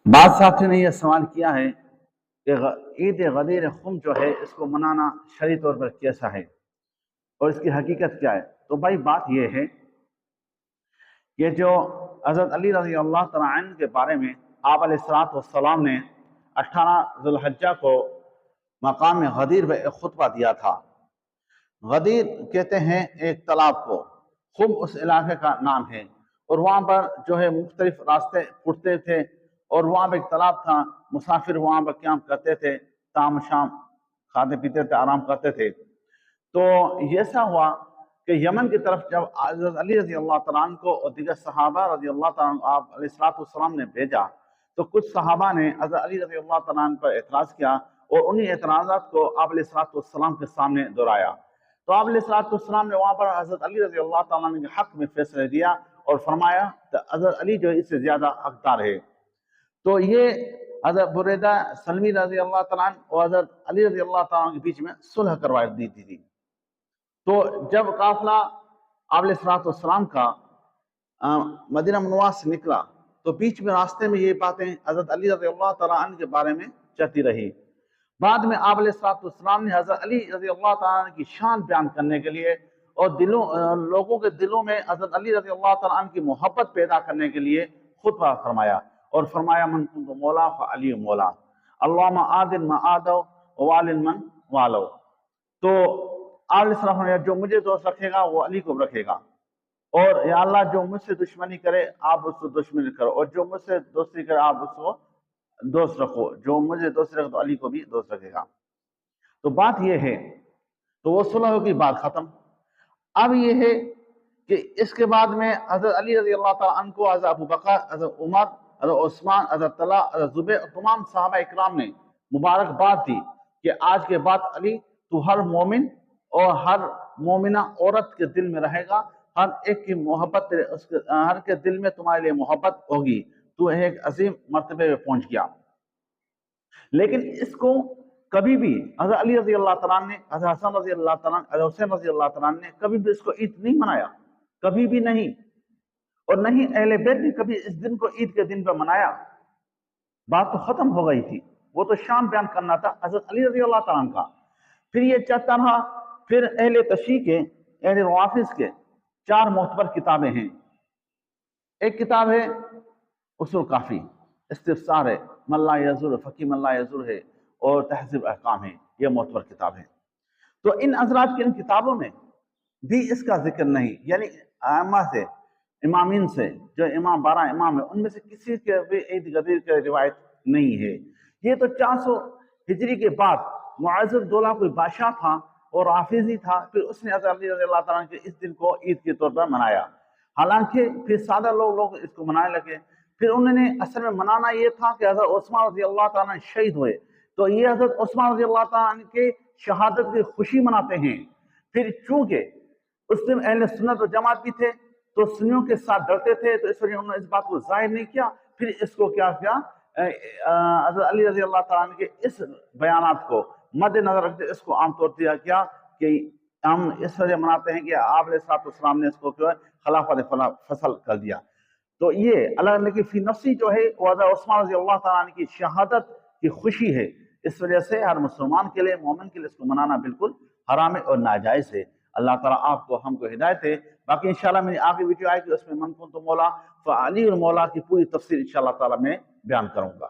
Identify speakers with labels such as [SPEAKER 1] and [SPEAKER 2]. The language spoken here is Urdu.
[SPEAKER 1] بعض ساتھیوں نے یہ سوال کیا ہے کہ عید غدیر خم جو ہے اس کو منانا شرعی طور پر کیسا ہے اور اس کی حقیقت کیا ہے؟ تو بھائی بات یہ ہے کہ جو حضرت علی رضی اللہ تعالیٰ عنہ کے بارے میں آپ علیہ الصلوۃ والسلام نے 18 ذوالحجہ کو مقام غدیر میں ایک خطبہ دیا تھا۔ غدیر کہتے ہیں ایک تالاب کو، خم اس علاقے کا نام ہے، اور وہاں پر جو ہے مختلف راستے پھوٹتے تھے، اور وہاں پہ ایک تالاب تھا، مسافر وہاں پر قیام کرتے تھے، شام شام کھاتے پیتے تھے، آرام کرتے تھے۔ تو ایسا ہوا کہ یمن کی طرف جب حضرت علی رضی اللہ تعالیٰ عنہ کو اور دیگر صحابہ رضی اللہ تعالیٰ عنہ آپ علیہ الصلوۃ والسلام نے بھیجا، تو کچھ صحابہ نے حضرت علی رضی اللہ تعالیٰ عنہ پر اعتراض کیا، اور انہی اعتراضات کو آپ علیہ الصلوۃ والسلام کے سامنے دہرایا۔ تو آپ علیہ الصلوۃ والسلام نے وہاں پر حضرت علی رضی اللہ تعالیٰ عنہ کے حق میں فیصلہ دیا اور فرمایا کہ حضرت علی جو اس سے زیادہ حقدار ہے۔ تو یہ حضرت بریدہ سلمی رضی اللہ تعالیٰ عنہ اور حضرت علی رضی اللہ تعالیٰ عنہ کے بیچ میں صلح کروا دی تھی۔ تو جب قافلہ آپ علیہ الصلوۃ والسلام کا مدینہ منورہ سے نکلا تو بیچ میں راستے میں یہ باتیں حضرت علی رضی اللہ تعالیٰ عنہ کے بارے میں چلتی رہی۔ بعد میں آپ علیہ الصلوۃ والسلام نے حضرت علی رضی اللہ تعالیٰ عنہ کی شان بیان کرنے کے لیے اور لوگوں کے دلوں میں حضرت علی رضی اللہ تعالیٰ عنہ کی محبت پیدا کرنے کے لیے خطبہ فرمایا، اور فرمایا من کنت مولا فعلی مولا، اللہم آدن ما آدو ووالن من والو۔ تو آپ علیہ السلام نے جو مجھے دوست رکھے گا وہ علی کو رکھے گا، اور یا اللہ جو مجھ سے دشمنی کرے آپ اس کو دشمنی کرو، اور جو مجھ سے دوستی کرے آپ اس کو دوست رکھو، جو مجھے دوست رکھے تو علی کو بھی دوست رکھے گا۔ تو بات یہ ہے، تو وہ صلح کی بات ختم۔ اب یہ ہے کہ اس کے بعد میں حضرت علی رضی اللہ تعالیٰ عنہ کو حضرت ابو بکر، حضرت عمر، حضرت عثمان، حضرت طلحہ، حضرت زبیر اور تمام صحابہ اکرام نے مبارکباد دی کہ آج کے بعد علی تو ہر مومن اور ہر مومنہ عورت کے دل میں رہے گا، ہر ایک کی محبت ہر کے دل میں تمہارے لیے محبت ہوگی، تو ایک عظیم مرتبے پہ پہنچ گیا۔ لیکن اس کو کبھی بھی حضرت علی رضی اللہ تعالیٰ نے، حضرت حسن رضی اللہ تعالیٰ، حضرت حسین رضی اللہ تعالیٰ نے کبھی بھی اس کو عید نہیں منایا، کبھی بھی نہیں، اور نہیں اہل بیت نے کبھی اس دن کو عید کے دن پہ منایا۔ بات تو ختم ہو گئی تھی، وہ تو شان بیان کرنا تھا حضرت علی رضی اللہ تعالیٰ کا۔ پھر یہ چلتا رہا، پھر اہل تشیع کے، اہل روافض کے 4 معتبر کتابیں ہیں۔ ایک کتاب ہے اصول کافی، استفسار ہے، من لا یزور فقی من لا یزور ہے، اور تہذیب احکام ہے، یہ معتبر کتاب ہے۔ تو ان حضرات کی ان کتابوں میں بھی اس کا ذکر نہیں، یعنی ائمہ سے، امامین سے، جو امام 12 امام ہیں ان میں سے کسی کے بھی عید غدیر کی روایت نہیں ہے۔ یہ تو 400 ہجری کے بعد معز الدولہ کوئی بادشاہ تھا اور حافظی تھا، پھر اس نے حضرت علی رضی اللہ تعالیٰ کے اس دن کو عید کے طور پر منایا۔ حالانکہ پھر سادہ لوگ اس کو منانے لگے، پھر انہوں نے اصل میں منانا یہ تھا کہ حضرت عثمان رضی اللہ تعالیٰ شہید ہوئے، تو یہ حضرت عثمان رضی اللہ تعالیٰ کے شہادت کی خوشی مناتے ہیں۔ پھر چونکہ اس دن اہل سنت و جماعت بھی تھے تو سنیوں کے ساتھ ڈرتے تھے، تو اس وجہ انہوں نے اس بات کو ظاہر نہیں کیا، پھر اس کو کیا حضرت علی رضی اللہ تعالیٰ کے اس بیانات کو مد نظر رکھتے اس کو عام طور دیا کیا کہ ہم اس وجہ مناتے ہیں کہ آپ علیہ السلام نے اس کو خلافت فصل کر دیا۔ تو یہ اللہ کی فی نفسی جو ہے وہ حضرت عثمان رضی اللہ تعالیٰ کی شہادت کی خوشی ہے، اس وجہ سے ہر مسلمان کے لیے، مومن کے لیے اس کو منانا بالکل حرام اور ناجائز ہے۔ اللہ تعالیٰ آپ کو ہم کو ہدایت ہے۔ باقی انشاءاللہ میری آگے ویڈیو آئے گی، اس میں من کنت مولا فعلی المولا کی پوری تفسیر انشاءاللہ تعالیٰ میں بیان کروں گا۔